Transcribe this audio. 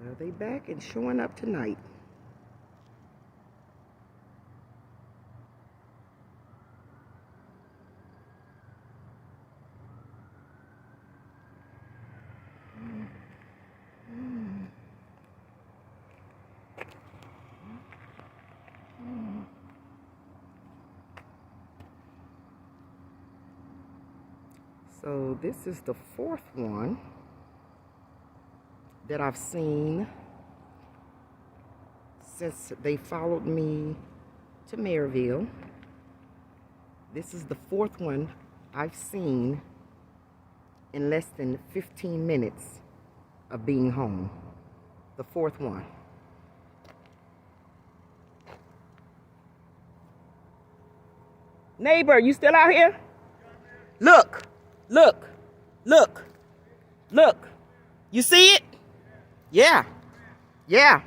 Well, they back and showing up tonight. So this is the fourth one that I've seen since they followed me to Maryville. This is the fourth one I've seen in less than 15 minutes of being home. The fourth one. Neighbor, you still out here? Look, look, look, look. You see it? Yeah, yeah.